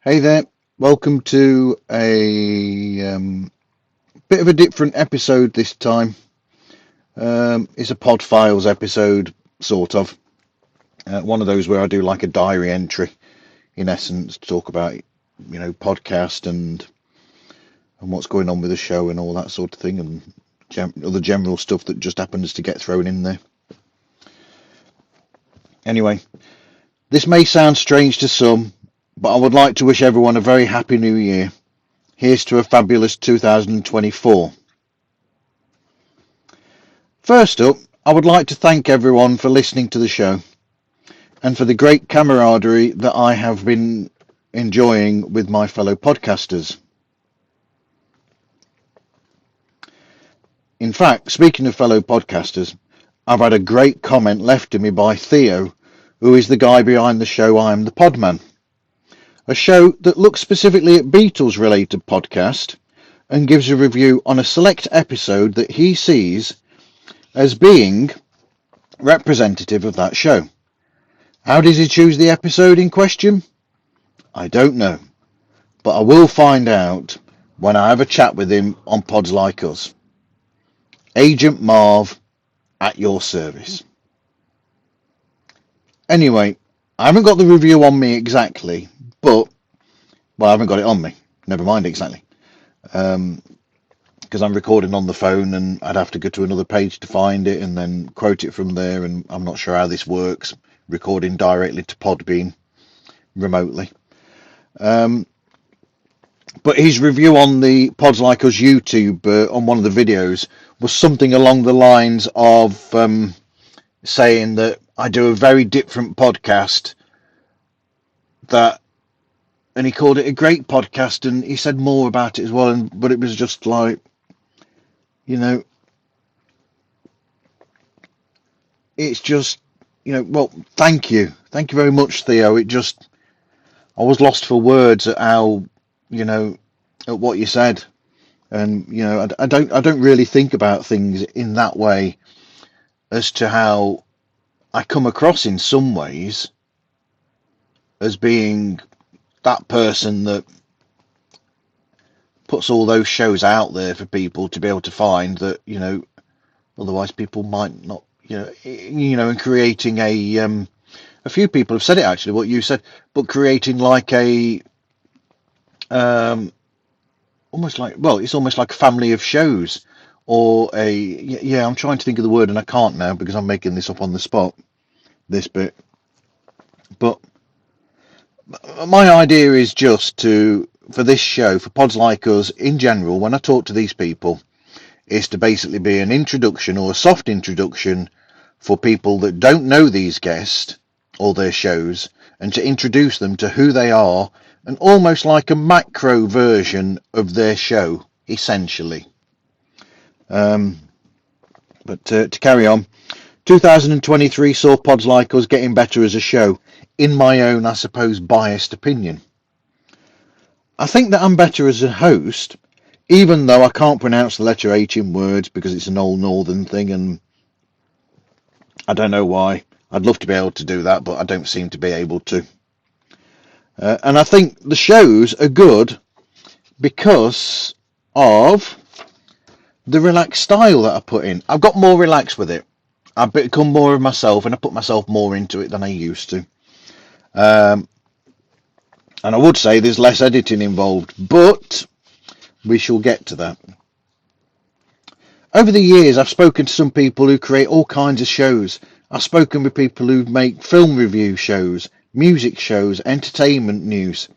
Hey there, welcome to a bit of a different episode this time. It's a Pod Files episode, sort of. One of those where I do like a diary entry, in essence, to talk about, podcast and what's going on with the show and all that sort of thing, and other general stuff that just happens to get thrown in there. Anyway, this may sound strange to some, but I would like to wish everyone a very happy new year. Here's to a fabulous 2024. First up, I would like to thank everyone for listening to the show and for the great camaraderie that I have been enjoying with my fellow podcasters. In fact, speaking of fellow podcasters, I've had a great comment left to me by Theo, who is the guy behind the show I Am the Podman, a show that looks specifically at Beatles-related podcast and gives a review on a select episode that he sees as being representative of that show. How does he choose the episode in question? I don't know, but I will find out when I have a chat with him on Pods Like Us. Agent Marv, at your service. Anyway, I haven't got the review on me exactly, but, well, I haven't got it on me. Never mind exactly. Because I'm recording on the phone and I'd have to go to another page to find it and then quote it from there, and I'm not sure how this works, recording directly to Podbean remotely. But his review on the Pods Like Us YouTube on one of the videos was something along the lines of saying that I do a very different podcast, and he called it a great podcast, and he said more about it as well, but it was just like, it's just, well, thank you very much, Theo. I was lost for words at how, at what you said, and I don't really think about things in that way as to how I come across in some ways as being that person that puts all those shows out there for people to be able to find that, otherwise people might not, and creating a few people have said it actually, what you said, but creating like a, almost like, well, it's almost like a family of shows, or I'm trying to think of the word and I can't now because I'm making this up on the spot, this bit. But my idea is just for this show, for Pods Like Us in general, when I talk to these people, is to basically be an introduction or a soft introduction for people that don't know these guests or their shows, and to introduce them to who they are, and almost like a macro version of their show, essentially. But to carry on, 2023 saw Pods Like Us getting better as a show, in my own, I suppose, biased opinion. I think that I'm better as a host, even though I can't pronounce the letter H in words because it's an old northern thing, and I don't know why. I'd love to be able to do that, but I don't seem to be able to. And I think the shows are good because of the relaxed style that I put in. I've got more relaxed with it. I've become more of myself, and I put myself more into it than I used to. And I would say there's less editing involved, but we shall get to that. Over the years, I've spoken to some people who create all kinds of shows. I've spoken with people who make film review shows, music shows, entertainment news,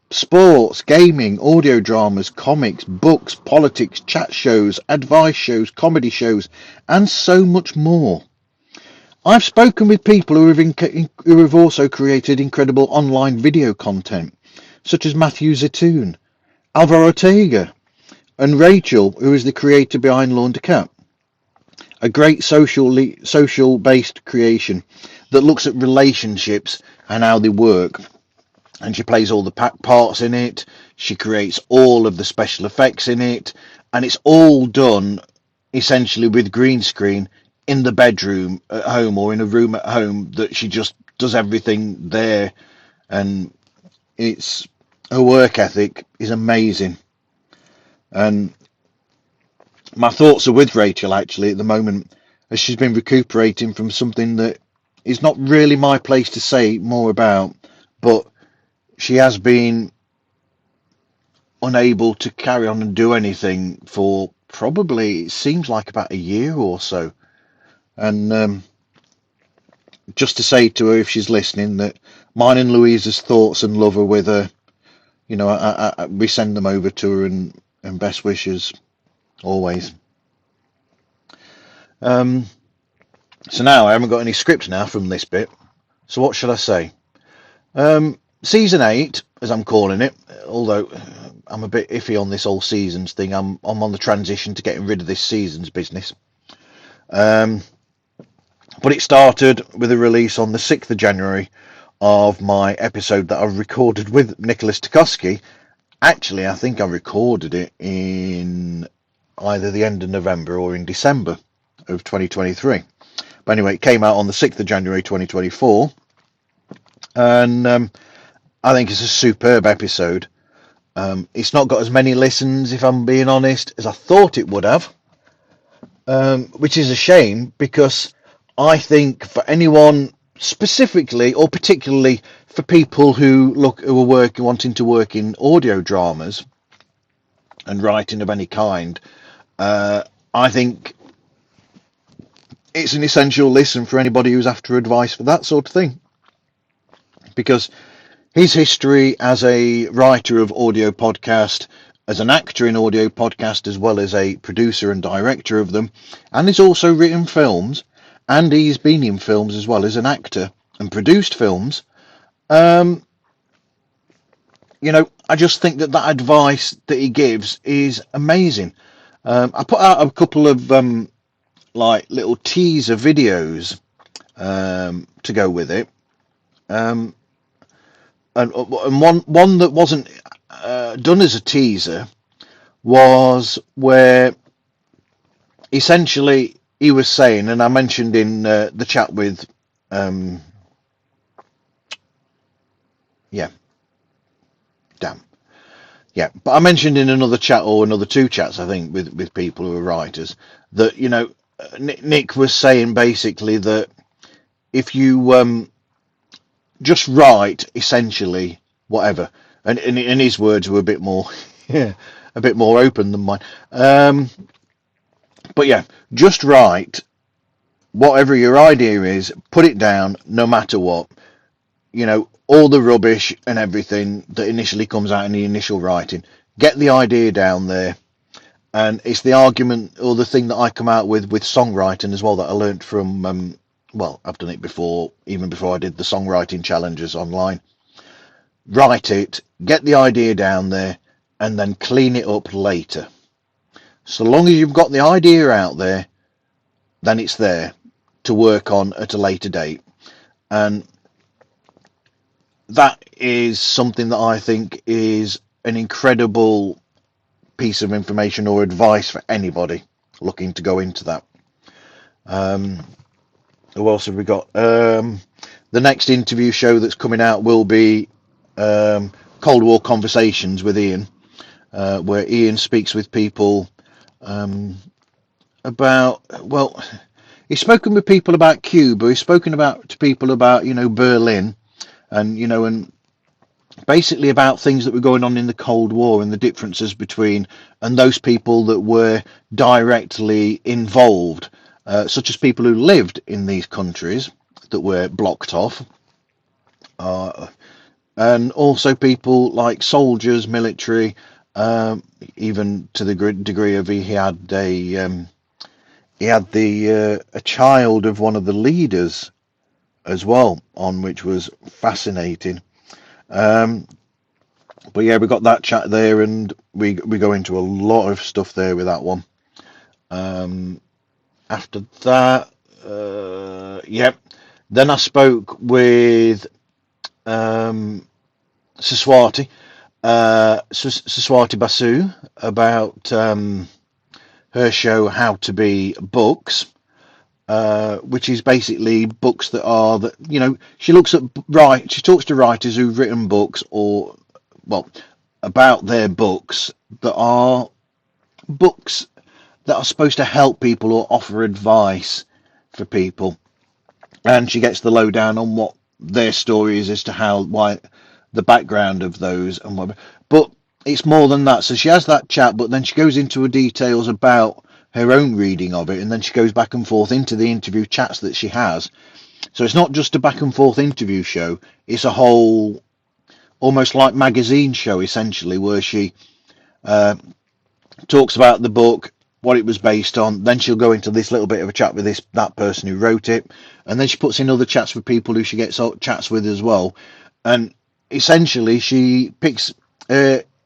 sports, gaming, audio dramas, comics, books, politics, chat shows, advice shows, comedy shows, and so much more. I've spoken with people who have also created incredible online video content, such as Matthew Zatoun, Alvaro Ortega, and Rachel, who is the creator behind Laundercat, a great social-based creation that looks at relationships and how they work. And she plays all the parts in it. She creates all of the special effects in it, and it's all done essentially with green screen in the bedroom at home or in a room at home, that she just does everything there. And it's her work ethic is amazing. And my thoughts are with Rachel actually at the moment, as she's been recuperating from something that is not really my place to say more about, but she has been unable to carry on and do anything for probably, it seems like about a year or so. And just to say to her, if she's listening, that mine and Louisa's thoughts and love are with her. You know, we send them over to her, and best wishes always. So now I haven't got any script now from this bit. So what should I say? Season 8, as I'm calling it, although I'm a bit iffy on this whole seasons thing. I'm on the transition to getting rid of this seasons business. But it started with a release on the 6th of January of my episode that I recorded with Nicholas Tukoski. Actually, I think I recorded it in either the end of November or in December of 2023. But anyway, it came out on the 6th of January 2024. And I think it's a superb episode. It's not got as many listens, if I'm being honest, as I thought it would have. Which is a shame, because I think for anyone specifically, or particularly for people who are wanting to work in audio dramas and writing of any kind, I think it's an essential listen for anybody who's after advice for that sort of thing, because his history as a writer of audio podcast, as an actor in audio podcast, as well as a producer and director of them, and he's also written films, and he's been in films as well as an actor and produced films. You know, I just think that advice that he gives is amazing. I put out a couple of like little teaser videos to go with it. And one that wasn't done as a teaser was where essentially he was saying, and I mentioned in the chat with but I mentioned in another chat, or another two chats, I think, with people who are writers, that, you know, Nick was saying basically that if you just write essentially whatever, and his words were a bit more a bit more open than mine, but yeah, just write whatever your idea is, put it down, no matter what, you know, all the rubbish and everything that initially comes out in the initial writing, get the idea down there. And it's the argument, or the thing that I come out with songwriting as well, that I learned from well, I've done it before, even before I did the songwriting challenges online. Write it, get the idea down there, and then clean it up later. So long as you've got the idea out there, then it's there to work on at a later date. And that is something that I think is an incredible piece of information or advice for anybody looking to go into that. Who else have we got? The next interview show that's coming out will be Cold War Conversations with Ian, where Ian speaks with people about, well, he's spoken with people about Cuba, he's spoken to people about, you know, Berlin, and, you know, and basically about things that were going on in the Cold War and the differences between, and those people that were directly involved, such as people who lived in these countries that were blocked off, and also people like soldiers, military, even to the degree of he had a child of one of the leaders as well on, which was fascinating. But yeah, we got that chat there, and we go into a lot of stuff there with that one. After that, then I spoke with Saswati Basu about her show How to Be Books, which is basically books that are, that, you know, she talks to writers who've written books, or well, about their books that are books that are supposed to help people or offer advice for people. And she gets the lowdown on what their story is as to why the background of those and whatever. But it's more than that. So she has that chat, but then she goes into details about her own reading of it, and then she goes back and forth into the interview chats that she has. So it's not just a back and forth interview show, it's a whole almost like magazine show essentially, where she talks about the book, what it was based on. Then she'll go into this little bit of a chat with that person who wrote it, and then she puts in other chats with people who she gets chats with as well. And essentially, she picks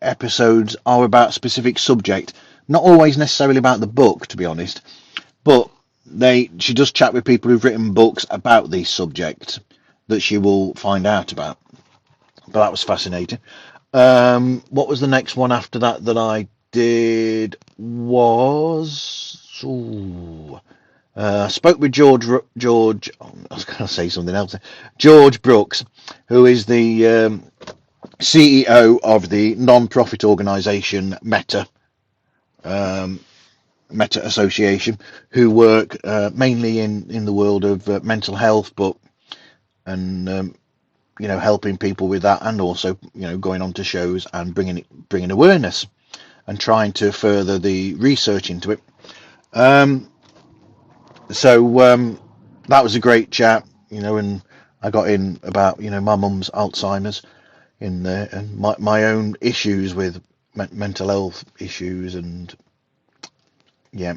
episodes are about a specific subject, not always necessarily about the book, to be honest, but she does chat with people who've written books about these subjects that she will find out about. But that was fascinating. What was the next one after that I did was spoke with George. I was going to say something else. George Brooks, who is the CEO of the non-profit organisation Meta Association, who work mainly in the world of mental health, and helping people with that, and also going on to shows and bringing awareness and trying to further the research into it. So that was a great chat, and I got in about my mum's Alzheimer's in there, and my own issues with mental health issues, and yeah.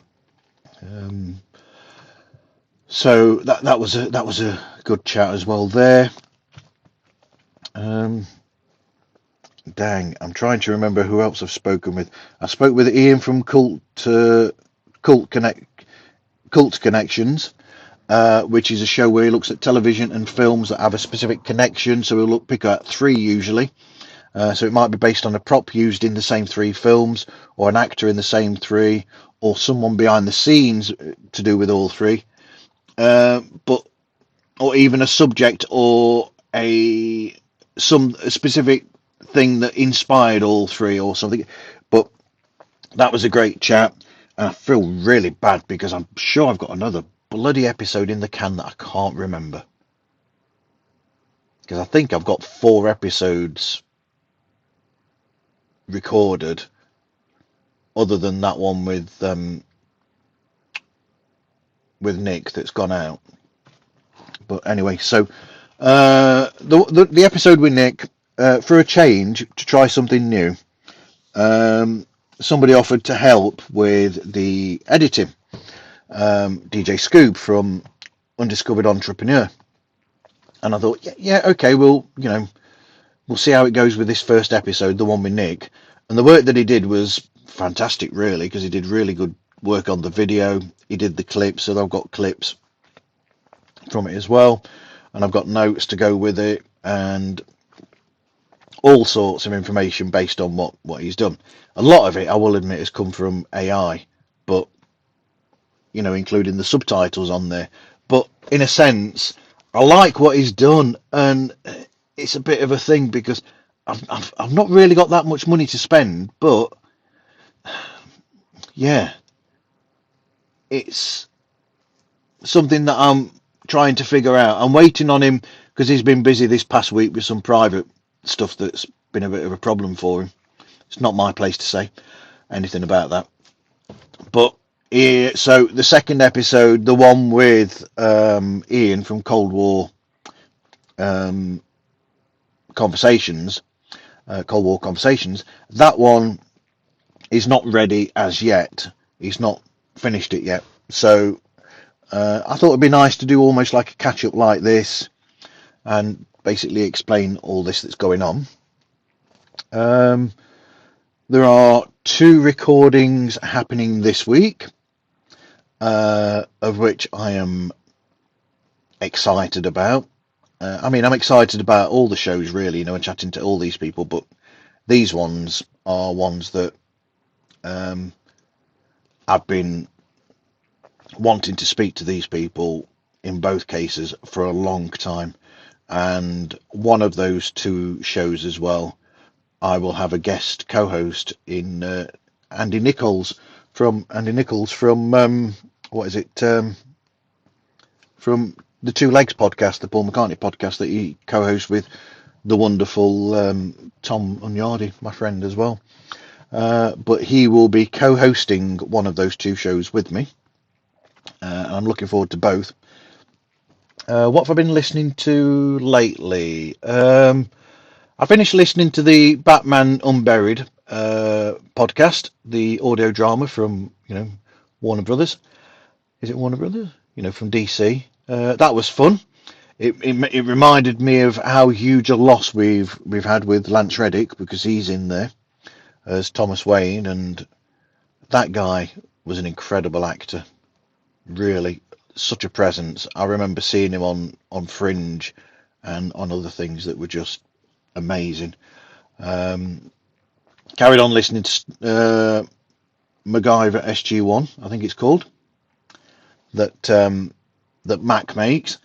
So that was a good chat as well there. Dang, I'm trying to remember who else I've spoken with. I spoke with Ian from Cult Connections, which is a show where he looks at television and films that have a specific connection. So we'll pick out 3 usually. So it might be based on a prop used in the same 3 films, or an actor in the same 3, or someone behind the scenes to do with all 3, or even a subject or a specific thing that inspired all 3 or something. But that was a great chat, and I feel really bad because I'm sure I've got another bloody episode in the can that I can't remember, because I think I've got 4 episodes recorded other than that one with Nick that's gone out. But anyway, so the episode with Nick, for a change, to try something new, somebody offered to help with the editing. DJ Scoop from Undiscovered Entrepreneur, and I thought, yeah, okay, we'll see how it goes with this first episode, the one with Nick. And the work that he did was fantastic, really, because he did really good work on the video. He did the clips, so I've got clips from it as well, and I've got notes to go with it, and all sorts of information based on what he's done. A lot of it, I will admit, has come from AI, but including the subtitles on there. But in a sense, I like what he's done, and it's a bit of a thing because I've not really got that much money to spend, but yeah, it's something that I'm trying to figure out. I'm waiting on him because he's been busy this past week with some private stuff that's been a bit of a problem for him. It's not my place to say anything about that. But so the second episode, the one with Ian from Cold War Conversations, that one is not ready as yet. He's not finished it yet. So I thought it'd be nice to do almost like a catch up like this, and basically explain all this that's going on. There are 2 recordings happening this week, of which I am excited about. I'm excited about all the shows, really, and chatting to all these people, but these ones are ones that I've been wanting to speak to these people in both cases for a long time. And one of those 2 shows as well I will have a guest co-host in Andy Nichols from what is it, from the Two Legs podcast, the Paul McCartney podcast that he co-hosts with the wonderful Tom Unyardi, my friend as well. But he will be co-hosting one of those two shows with me. I'm looking forward to both. What have I been listening to lately? I finished listening to the Batman Unburied podcast, the audio drama from Warner Brothers. Is it Warner Brothers? From DC. That was fun. It reminded me of how huge a loss we've had with Lance Reddick, because he's in there as Thomas Wayne, and that guy was an incredible actor. Really, such a presence. I remember seeing him on Fringe and on other things that were just amazing. Carried on listening to MacGyver SG1, I think it's called, that Mac makes,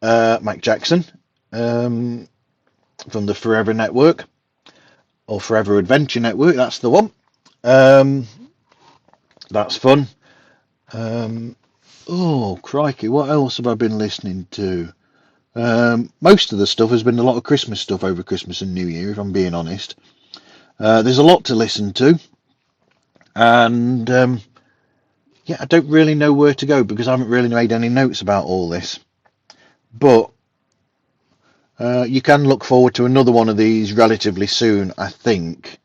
Mac Jackson, from the Forever Network, or Forever Adventure Network. That's the one. That's fun. Oh crikey, what else have I been listening to? Most of the stuff has been a lot of Christmas stuff over Christmas and New Year, if I'm being honest. There's a lot to listen to, and I don't really know where to go because I haven't really made any notes about all this. But you can look forward to another one of these relatively soon, I think.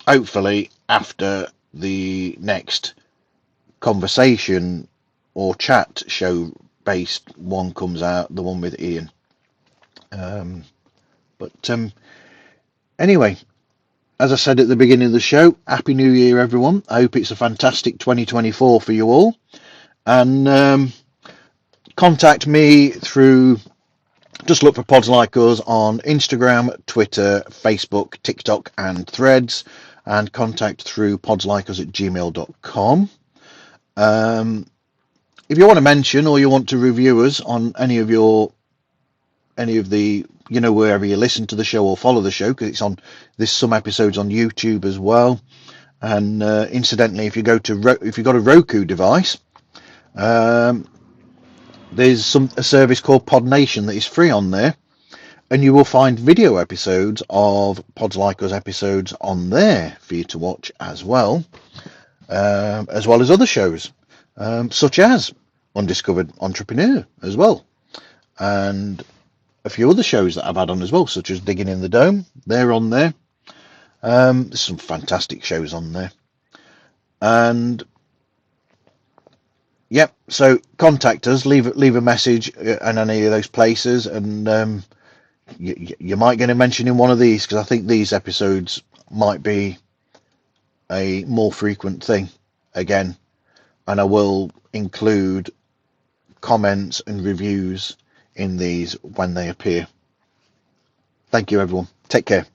Hopefully after the next conversation or chat show based one comes out, the one with Ian. But anyway, as I said at the beginning of the show, Happy New Year, everyone. I hope it's a fantastic 2024 for you all. And contact me through, just look for Pods Like Us on Instagram, Twitter, Facebook, TikTok and Threads, and contact through podslikeus@gmail.com. If you want to mention or you want to review us on any of the wherever you listen to the show or follow the show, because there's some episodes on YouTube as well. And incidentally, if you've got a Roku device, there's a service called Pod Nation that is free on there, and you will find video episodes of Pods Like Us episodes on there for you to watch as well as other shows, such as Undiscovered Entrepreneur as well, and a few other shows that I've had on as well, such as Digging in the Dome. They're on there. There's some fantastic shows on there. And yep, so contact us, leave a message in any of those places, and you might get a mention in one of these, because I think these episodes might be a more frequent thing again, and I will include comments and reviews in these when they appear. Thank you, everyone. Take care.